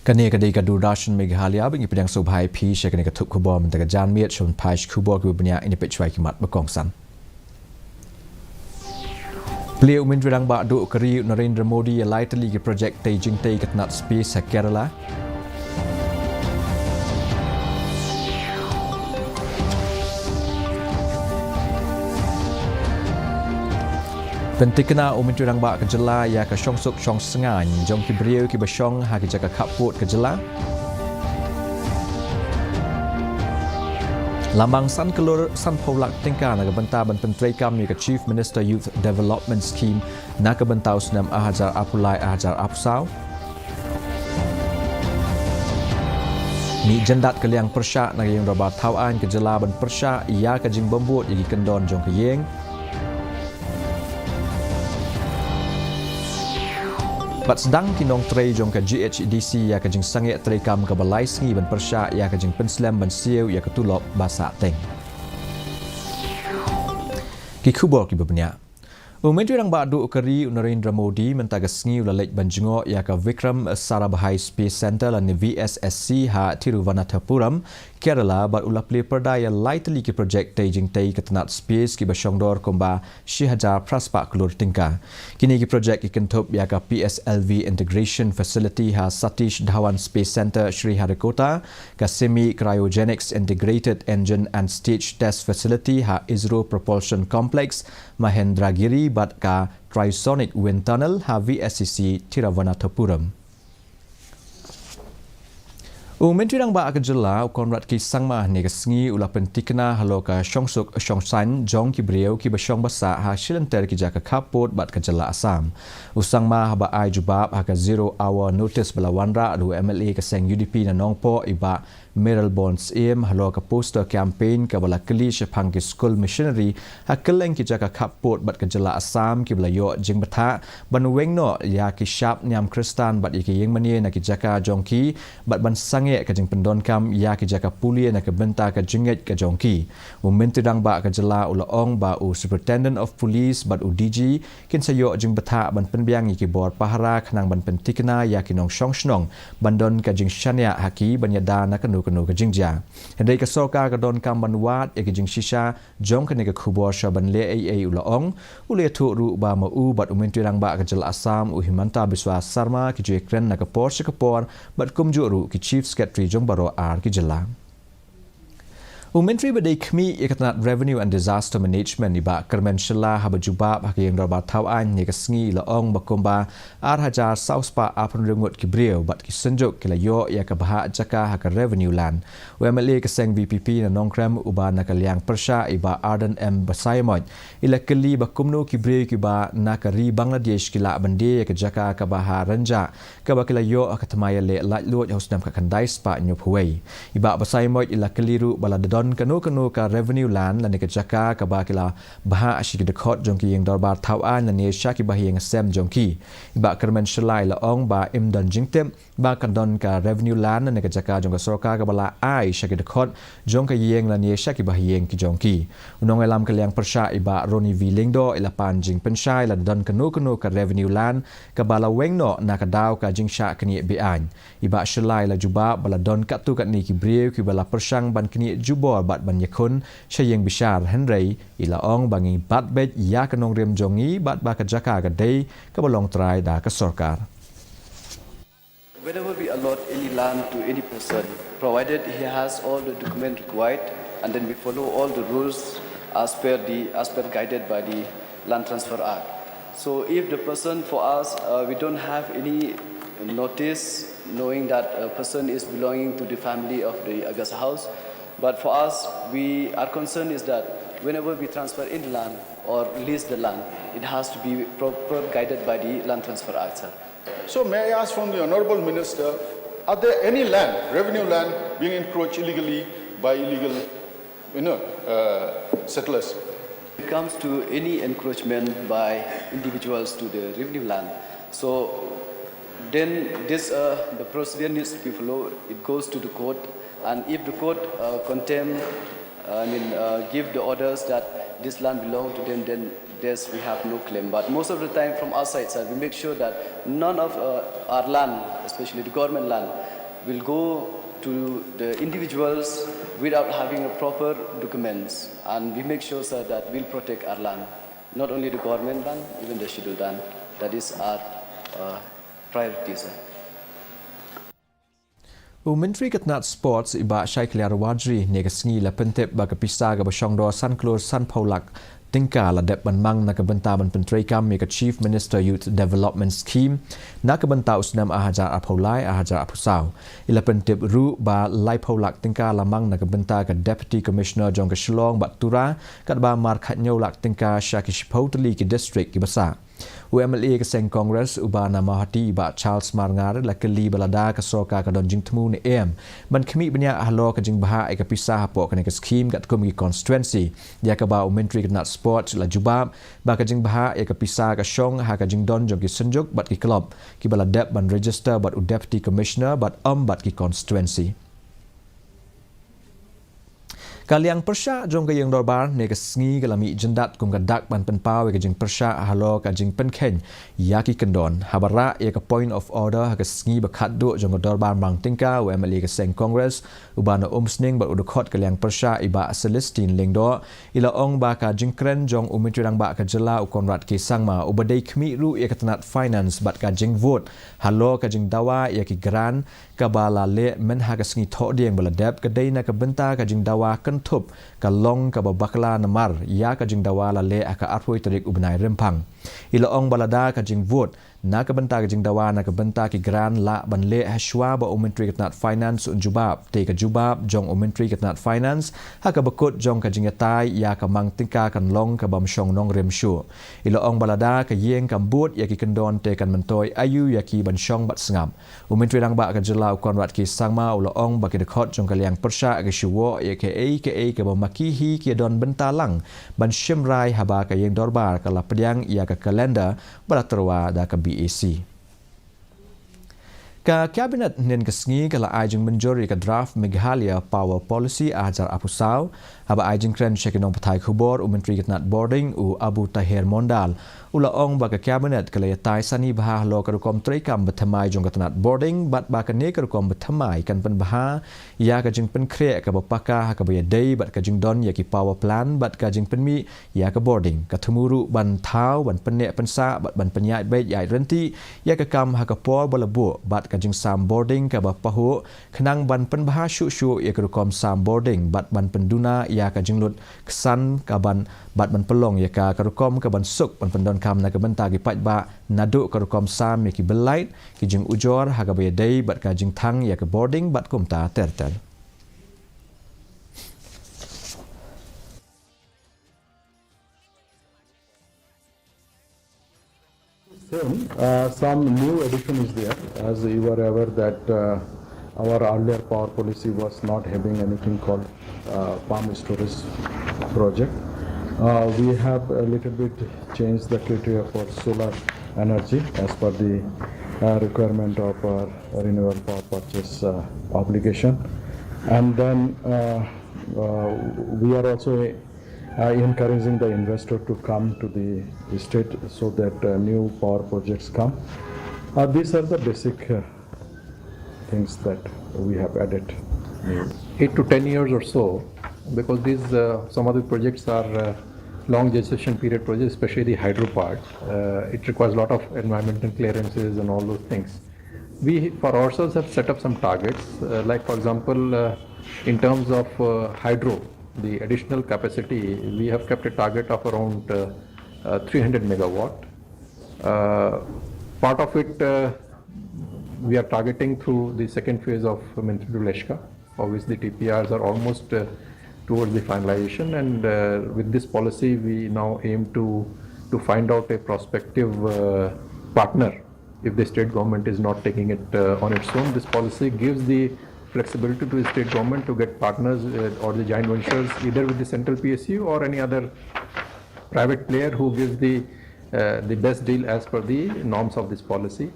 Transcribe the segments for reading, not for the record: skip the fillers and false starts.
Kani kadai kadu Russian Meghalaya bagi pedang subhai pi syakani katup kubor mentega janmiat shon paish kubor kubnya ini pecwai kimat berkongsan. Beliau menjerang bak duk keri Narendra Modi alai teli ke projek Beijing Tei ketnat space Kerala. Pentikna menjerang bak kejela ya ke syongsuk syong sengan jong ki beliau ki basyong ha ki jaga kaput kejela. Lambang san kelur san paulak tingkah naga bentah ban penteri kami ke Chief Minister Youth Development Scheme naga bentau senam ahajar apulai ahajar apsau. Ni jendat ke liang persyak naga yang robat tauan ke jela ban persyak ia ke jing bembut igi kendon jong ke yeng. Bat sedang kinong trei jong ke GHDC ya ke jing sangit trei kam ke balai sengi ban persyak ya ke jing penslam ban siu ya ke tulop basak teng. Ki kubor ki bebenyak. Menteri Rang Badu Keri Narendra Modi mentaga sengi ulalek banjengok ya ke Vikram Sarabhai Space Center lan VSSC ha Thiruvananthapuram Kerala bat ulah pli perdaya lightly ki projek Beijing Tei ketenat space ki basyongdor komba Shihajar Praspa Kelur Tingka. Kini ki projek ikan tup ya ke PSLV Integration Facility ha Satish Dhawan Space Center Sri Harikota ke Semi Cryogenics Integrated Engine and Stage Test Facility ha ISRO Propulsion Complex Mahendragiri bat ka Trisonic Wind Tunnel ha VSCC Thiruvananthapuram. Menteri Rang Bak Kejela Konrad Ki Sangmah ni kesengi ulah pentikna halo ka syongsuk syongsan jong ki beliau ki basyong basa ha silenter ki jaka kaput bat Kejela Assam. Usangmah ba ai jubab ha ka 0 hour notice belawanra adu MLA keseng UDP na nongpo iba Meryl Bonds im halo ka poster campaign ka bala keli syapang ki school missionary ha keleng ki jaka kaput bat Kejela Assam ki belayo jing betha ban wengno ya ki syap nyam kristan bat ki yeng manie na ki jaka jongki bat ban sange ke jeng pendon kam ya ke jaka pulia na ke benta ke jenget ke jongki. Menteri Rang Bak Kejela ula ong ba u Superintendent of Police bat u DG kin sayo jeng beta ban penbiang ki bor pahara khnang ban pentikna ya ki nong syong snong bandon ke jeng syania haki ban yada na kenu ke jingja. Hendai ke soka ke don kam ban wat ke jeng shisha jong ke ne ke khubor sha ban le ai ula ong ule tu ru ba ma u bat Menteri Rang Bak Kejela Assam u Himanta Biswa Sarma ki jekren na ke por sekepor bat kumjuru ki Chief Secretary Jong Baro R ki jela. Menteri Badai Kmi Ikatanat Revenue and Disaster Management iba Kermen Shela haba jubab haki yang darbat tauan ni kesengi laong bakomba ar hajar sauspa apun rengut ki brio bat ki senjuk ki layo ya ke bahak jaka haka revenue land. UMLA keseng VPP na nongkrem uba na kaliang persya iba Arden M Basaimot ila keli bakumno ki brio ki ba na kari Bangladesh ki la bande ya ke jaka ke bahak renja ke ba ki layo ke temaya le lat lut hosnam ke kandai spa nyup huwei. Iba Basaimot ila keliru baladadon kanu ka revenue land lan ke jaka ka bakila baha asyik dekot jongki yang darbar tauan lan Asia ki bahi yang sem jongki iba kermen shelai la ong ba imdan jingtem ba kandon ka revenue land lan ke jaka jongka sorka ka bala ai syaki dekot jongka yeng lan Asia ki bahi yang ki jongki unong elam kaliang persya iba Roni Vilingdo ila panjing pensyai lan don kanu ka revenue land ka bala wengno na ka daw ka jingsha kini bean iba shelai la juba bala don katu kat ni ki brew ki bala persyang ban kini juba bat ban yakun syayeng bishar henry ila ong bangi bat bet ya kanong rem jongi bat ba ka jaka ka day ka balong try da ka sarkar. Whenever we allot any land to any person, provided he has all the document required and then we follow all the rules as per guided by the Land Transfer Act. So if the person for us we don't have any notice knowing that a person is belonging to the family of the Agasa house. But for us, our concern is that whenever we transfer in land or lease the land, it has to be proper guided by the Land Transfer Act, sir. So may I ask from the Honourable Minister, are there any land, revenue land, being encroached illegally by illegal settlers? When it comes to any encroachment by individuals to the revenue land, so then the procedure needs to be followed. It goes to the court. And if the court give the orders that this land belongs to them, then we have no claim. But most of the time from our side, sir, we make sure that none of our land, especially the government land, will go to the individuals without having a proper documents, and we make sure, sir, that we'll protect our land, not only the government land, even the scheduled land. That is our priority, sir. Menteri Ketnat Sports iba Syekh Liarwadri negasngi la pentep baga pisa ga basyongdo San Klor San Paulak tingka la dep banmang na kabenta ban penteri kam mega Chief Minister Youth Development Scheme na kabenta usnam ahajar apaulai ahajar apusau ila pentep ru ba lai paulak tingka lamang na kabenta ka Deputy Commissioner jong ka Shillong bat tura kat ba mar khatnyau lak tingka Shakishpotali ki district ki basa UMLA ke Seng Congress ubana mahati ba Charles Marngar la keli balada ka soka ka don jing temu ni ban kemi banya ahlo ka jing baha ka pisah po ka ke scheme kat komi constituency dia ka ba Menteri Ketnat Sport la jubab ba ka jing baha ka pisah ka shong ha ka jing don jong ki senjuk bat ki club ki balada ban register bat Deputy Commissioner bat bat ki constituency Kaliang persya jong ka yang dorbar ne ka sngi ka lami jendat kum ka dak ban penpau ka jing persya halo ka jing penken ya ki kendon habara ya ka point of order ka sngi ba khat do jong ka dorbar mang tingka UMLA ka Seng Congress ubana umsning ba udukot kaliang persya iba Celestine lengdo ila ong ba ka jing kren jong umitrang ba ka jela ukonrat ki sangma ubadai khmi ru ya ka tanat finance bat ka jing vote halo ka jing dawa ya ki gran ka bala le men ha ka sngi tho dieng bala dep ka dai na ka benta ka jing dawa tup ka long ka babakla namar ya ka jing dawala le aka arpoi tarik ubnai rempang ila ong balada ka jing vote na ka benta ka jing dawa na ka benta ki gran la ban le hashwa ba Menteri Ketnat Finance jubab te ka jubab jong Menteri Ketnat Finance ha ka bakut jong ka jing tai ya ka mang tingka kan long ka bam shong nong rem shu ila ong balada ka yeng kam but ya ki kendon te kan mentoi ayu ya ki ban shong bat sngam Menteri rang ba ka jela kon rat ki sangma ula ong ba ki dekot jong ka liang persya ka shuwo ya ke ba makihi ki don bentalang ban shimrai haba ka yeng dorbar ka la pediang ya ka kalender balaterwa da ka BAC ka cabinet nen kesngi kala ajeng menjori ka draft Meghalaya power policy ajar apusau haba ajeng kren shekinong patai khubor Menteri Ketnat boarding u Abu Tahir Mondal ula ong ba ka cabinet kala yatai sani bahah lo ka rukom trekam bethamai jong Ketnat boarding bat ba ka ne ka rukom bethamai kan pen baha ya ka jing pen kre ka bapaka ka baya dei bat ka jing don ya ki power plan bat ka jing pen mi ya ka boarding ka thumuru ban thau ban pen ne pen sa bat ban penyai bai yai renti ya ka kam ha ka por balabu bat ka jing sam boarding ka bapahu khnang ban pen baha shu shu ya ka rukom sam boarding bat ban penduna ya ka jing lut kesan ka ban bat ban pelong ya ka rukom ka ban suk ban pendon kam na ka benta ki pat ba nadu ka rukom sam ya ki belait ki jing ujor ha ka baya dei bat ka jing thang ya ka boarding bat kumta tertel Some new addition is there, as you are aware that our earlier power policy was not having anything called palm storage project. We have a little bit changed the criteria for solar energy as per the requirement of our renewable power purchase obligation. And then we are also encouraging the investor to come to the state so that new power projects come. These are the basic things that we have added. 8 to 10 years or so, because these some of the projects are long gestation period projects, especially the hydro part. It requires a lot of environmental clearances and all those things. We for ourselves have set up some targets, like for example, in terms of hydro, the additional capacity, we have kept a target of around 300 megawatt. Part of it we are targeting through the second phase of Mintruleshka, for which the TPRs are almost towards the finalization, and with this policy we now aim to find out a prospective partner if the state government is not taking it on its own. This policy gives the flexibility to the state government to get partners or the joint ventures either with the central PSU or any other private player who gives the best deal as per the norms of this policy.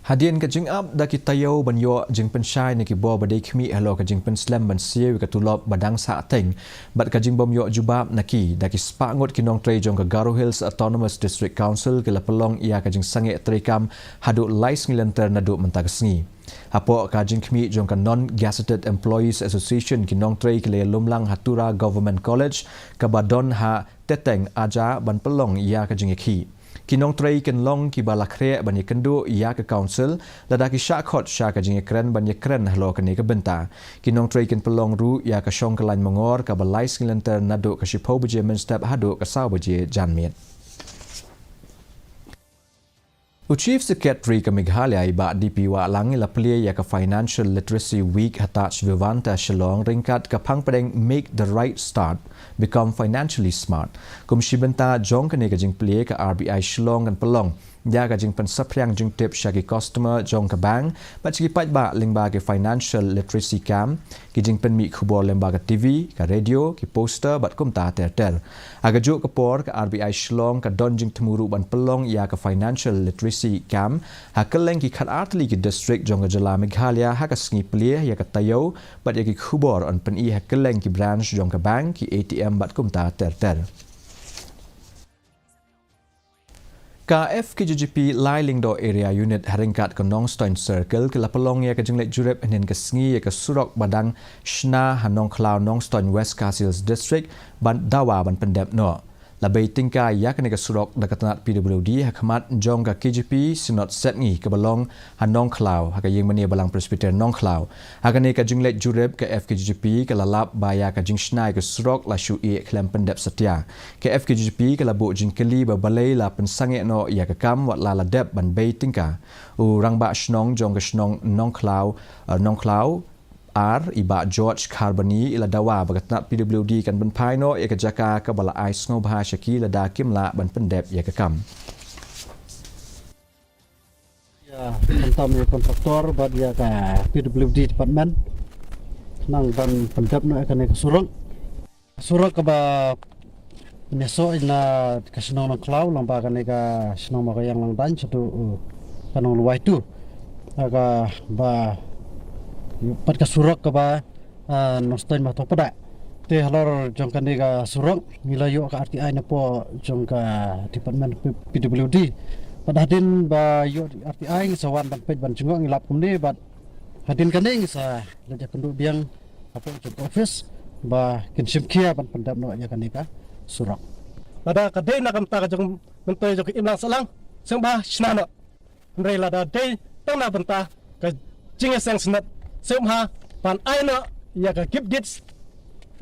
Hadian ka jing up da ki tayo banyo jing pensyai ni ki bo badai khmi halo ka jing pen slam ban siu ka tulop badang sa teng bat ka jing bom yo jubab naki da ki spa ngot ki nong trei jong ka Garo Hills Autonomous District Council ke la pelong ia ka jing sange trekam hadu lais ngilenter nadu mentagasngi apo ka jing khmi jong ka Non Gazetted Employees Association ki nong trei ke le lumlang hatura Government College ka badon ha teteng aja ban pelong ia ka jing ki Kinong tray ken long ki balakre ban yekendu ya ke council lada ki shakhot sha ka jing kren ban yekren hlo ka ne ka benta kinong tray ken pelong ru ya ka shong ka lain mongor ka balai skilenter nadu ka shipo buje men step hadu ka saw buje janmet Chief Secretary ka Meghalaya ba DP wa lang la plie ya ka Financial Literacy Week hatach vivanta Shillong ringkat ka pangpadeng make the right start become financially smart kum shibenta jong ka ne ka jing plie ka RBI Shillong kan pelong ya ka jing pen sapryang jing tip shaki customer jong ka bank ba chiki pat ba lingba ke financial literacy cam ki jing pen mi khubor lemba ka TV ka radio ki poster bat kum ta ter aga jo ka por ka RBI Shillong ka don jing temuru ban pelong ya ka financial literacy cam ha keleng ki khat artli ki district jong ka jala Meghalaya ha ka sngi plie ya ka tayo bat ya ki khubor on pen I ha keleng ki branch jong ka bank ki ATM bat kum ta ter Ka FKGGP Lailing Do Area Unit haringkat ke Nongstoin Circle ke lapelong ya ke jenglet jurep nen ke sngi ya ke surok badang Shna Hanong Klau Nongstoin West Khasi District ban dawa ban pendep no. Labai tingka ya ke ke surok dekat tanat PWD hakmat jong ka KGP sinot setngi ke balong Hanong Klau haka yang mani balang presbyter Nong Klau haka ne ka jenglet jurep ke FKGGP ke lalap baya ka jing Shna ke surok la shu e klem pendep setia ke FKGGP ke labu jingkeli babalai la pensange no ya ke kam wat la ladep ban bay tingka urang ba shnong jong ke shnong Nong Klau R iba George Carboni ila dawa bagatnat PWD kan ban paino ya ke jaka ka bala ai sngo bha shaki la da kimla ban pendep ya ke kam ya kantam ya kontraktor bad ya ka PWD department nang ban pendep no kan ke surang ka ba neso ina ka snong Nong Klau lang ba kan ka snong ma yang lang dan satu kanong luai tu aga ba pat ka surak ka ba nostan ma to pada te halor jong kan ga surak milayo ka RTI na po jong ka department PWD pada hadin ba yo RTI sawan ban pej ban jengok ngilap kumni bat hadin kan ning sa leja kendu biang apa jong office ba kinsim kia ban pendam no ya kan ka surak pada ka de na kam ta ka jong mentoy jong imlang salang sang ba snano ndrei la da de tang na benta ka jinge sang snat semha pan aina ya ka keep dits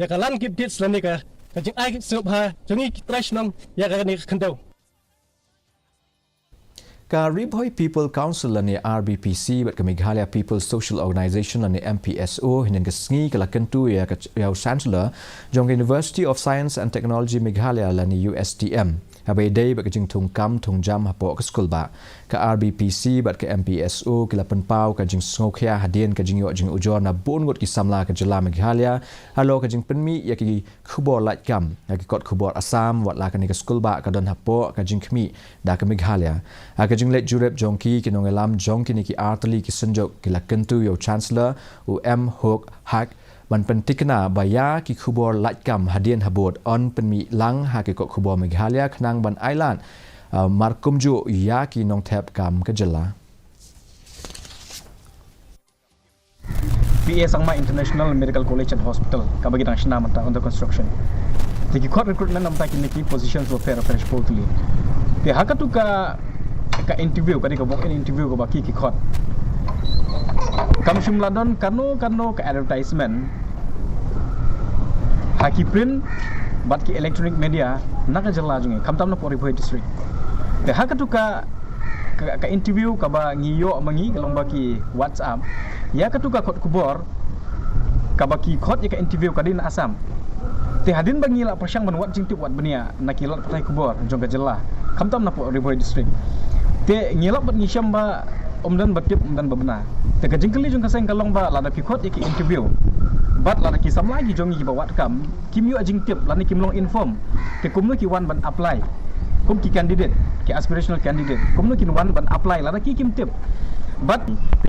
ya ka lan keep dits lani ka jing ai semha jongi trash nang ya ka ni khandau Ka Ribhoi People Council ni RBPC bat ka Meghalaya People Social Organisation ni MPSO hinen ka sngi ka lakentu ya ka chancellor jong University of Science and Technology Meghalaya ni USTM habai day bat ka jing thung kam thung jam hapo ka school ba ka RBPC bat ka MPSO ki lapan pau ka jing sngokhya hadien ka jing yo jing ujor na bon ngot ki samla ka jala Meghalaya halo ka jing penmi ya ki khubor lat kam ya ki kot khubor Assam wat la ka ni ka school ba ka don hapo ka jing khmi da ka Meghalaya ka jing let jurep jongki kinong elam jongki ni ki artli ki senjok ki lakentu yo chancellor UM Hook Hak ban pentikna baya ki khubor latkam hadien habot on penmi lang ha ki kok khubor Meghalaya khnang ban island markumju ya ki nong thep kam ka jala PA Sangma International Medical College and Hospital kabagi nang shna mata under construction the court recruitment namta ki neki positions for fair fresh portly te hakatu ka interview ka walk in interview ko baki ki court kam shumladon kano ka advertisement haki print bat ki electronic media naka jalla junge kamtam na pori district te hakatu ka interview ka ba ngiyo mangi kalong baki WhatsApp ya katu ka kot kubor ka baki khot ya ka interview ka din Assam te hadin bangi la pasyang ban wat jingti wat benia nakilat patai kubor jong ka jalla kamtam na pori district te ngilap bat ngisham ba omdan batip omdan babna te ka jingkeli jong ka seng kalong ba lada ki khot ya ki interview bat lada ki sam lagi jongi ba wat kam kim yu ajing tip lani kim long inform te kumno ki wan ban apply kum ki candidate ki aspirational candidate kumno ki wan ban apply lada ki kim tip but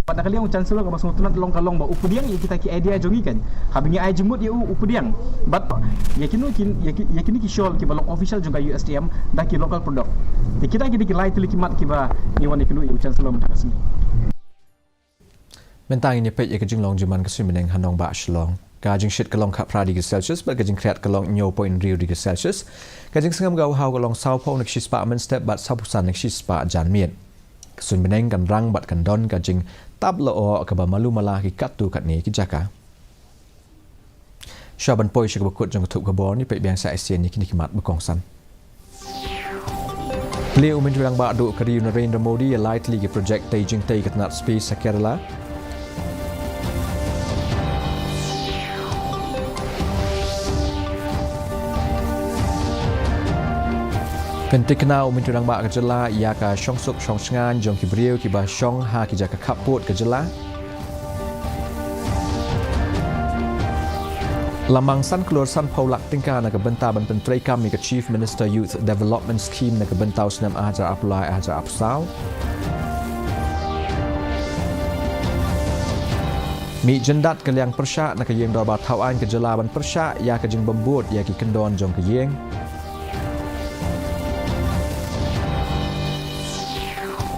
pada kali yang chancellor ka basung tunat long kalong ba upudiang ya kita ki idea jongi kan habingi ai jemut ya upudiang but yakinu yakini ki shol ki balong official juga USTM da ki local product kita ki lai tuli ki mat ki ba ni wan ikinu chancellor mtakasni mentang ini pek ya kejing long juman kesim meneng hanong ba shlong kajing shit kalong kha pra degree celsius ba kajing kreat kalong nyo point real degree celsius kajing sengam gau hau kalong sau pau nak shispa men step bat sapusan nak shispa jan miet kesun meneng kan rang bat kan don kajing tab lo ka ba malu mala ki katu kat ni ki jaka Shaban poi shi ka bakut jong thup ka bor ni pek biang sa ASEAN ni kini kimat bakong san Leo menjulang ba do kari Narendra Modi a lightly ki project Beijing tai katnat space sa Kerala Pentiknau menjulang ba kejela ia ka syong sup syong sngan jong ki brieu ki ba syong ha ki jaka kaput kejela Lamang san keluar san paulak tingkah nak bentah ban penteri kami ke Chief Minister Youth Development Scheme nak bentau senam ajar apulai ajar apsau. Mi jendat ke liang persyak nak yeng dorba tauan ke jelaban persyak ya ke jeng bembut ya ki kendon jong ke yeng.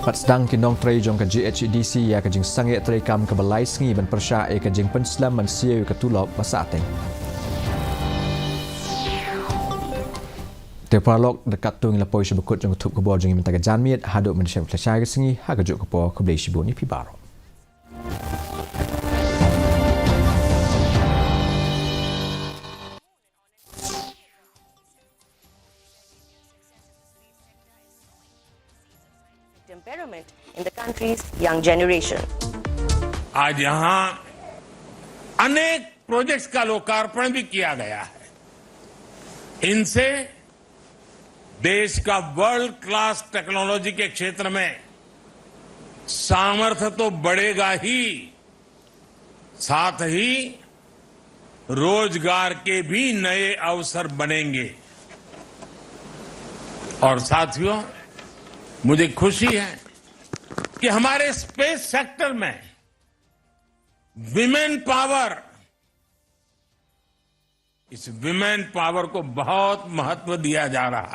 Pat sedang kinong tray jong ke GHDC ya ke jeng sangit tray kam ke balai sengi ban persyak ya ke jeng penslam ban siu ke tulop basateng. Terpalok dekat tung lapoi sebekut jong tup ke bol jong minta ke janmiet haduk mensyam kelasai ke sengi ha ke juk ke po ke blai sibu ni pi baro. Temperament in the country's young generation. आज यहाँ अनेक प्रोजेक्ट्स का लोकार्पण भी किया गया है इनसे देश का वर्ल्ड क्लास टेक्नोलॉजी के क्षेत्र में सामर्थ्य तो बढ़ेगा ही साथ ही रोजगार के भी नए अवसर बनेंगे और साथियों मुझे खुशी है कि हमारे स्पेस सेक्टर में विमेन पावर इस विमेन पावर को बहुत महत्व दिया जा रहा है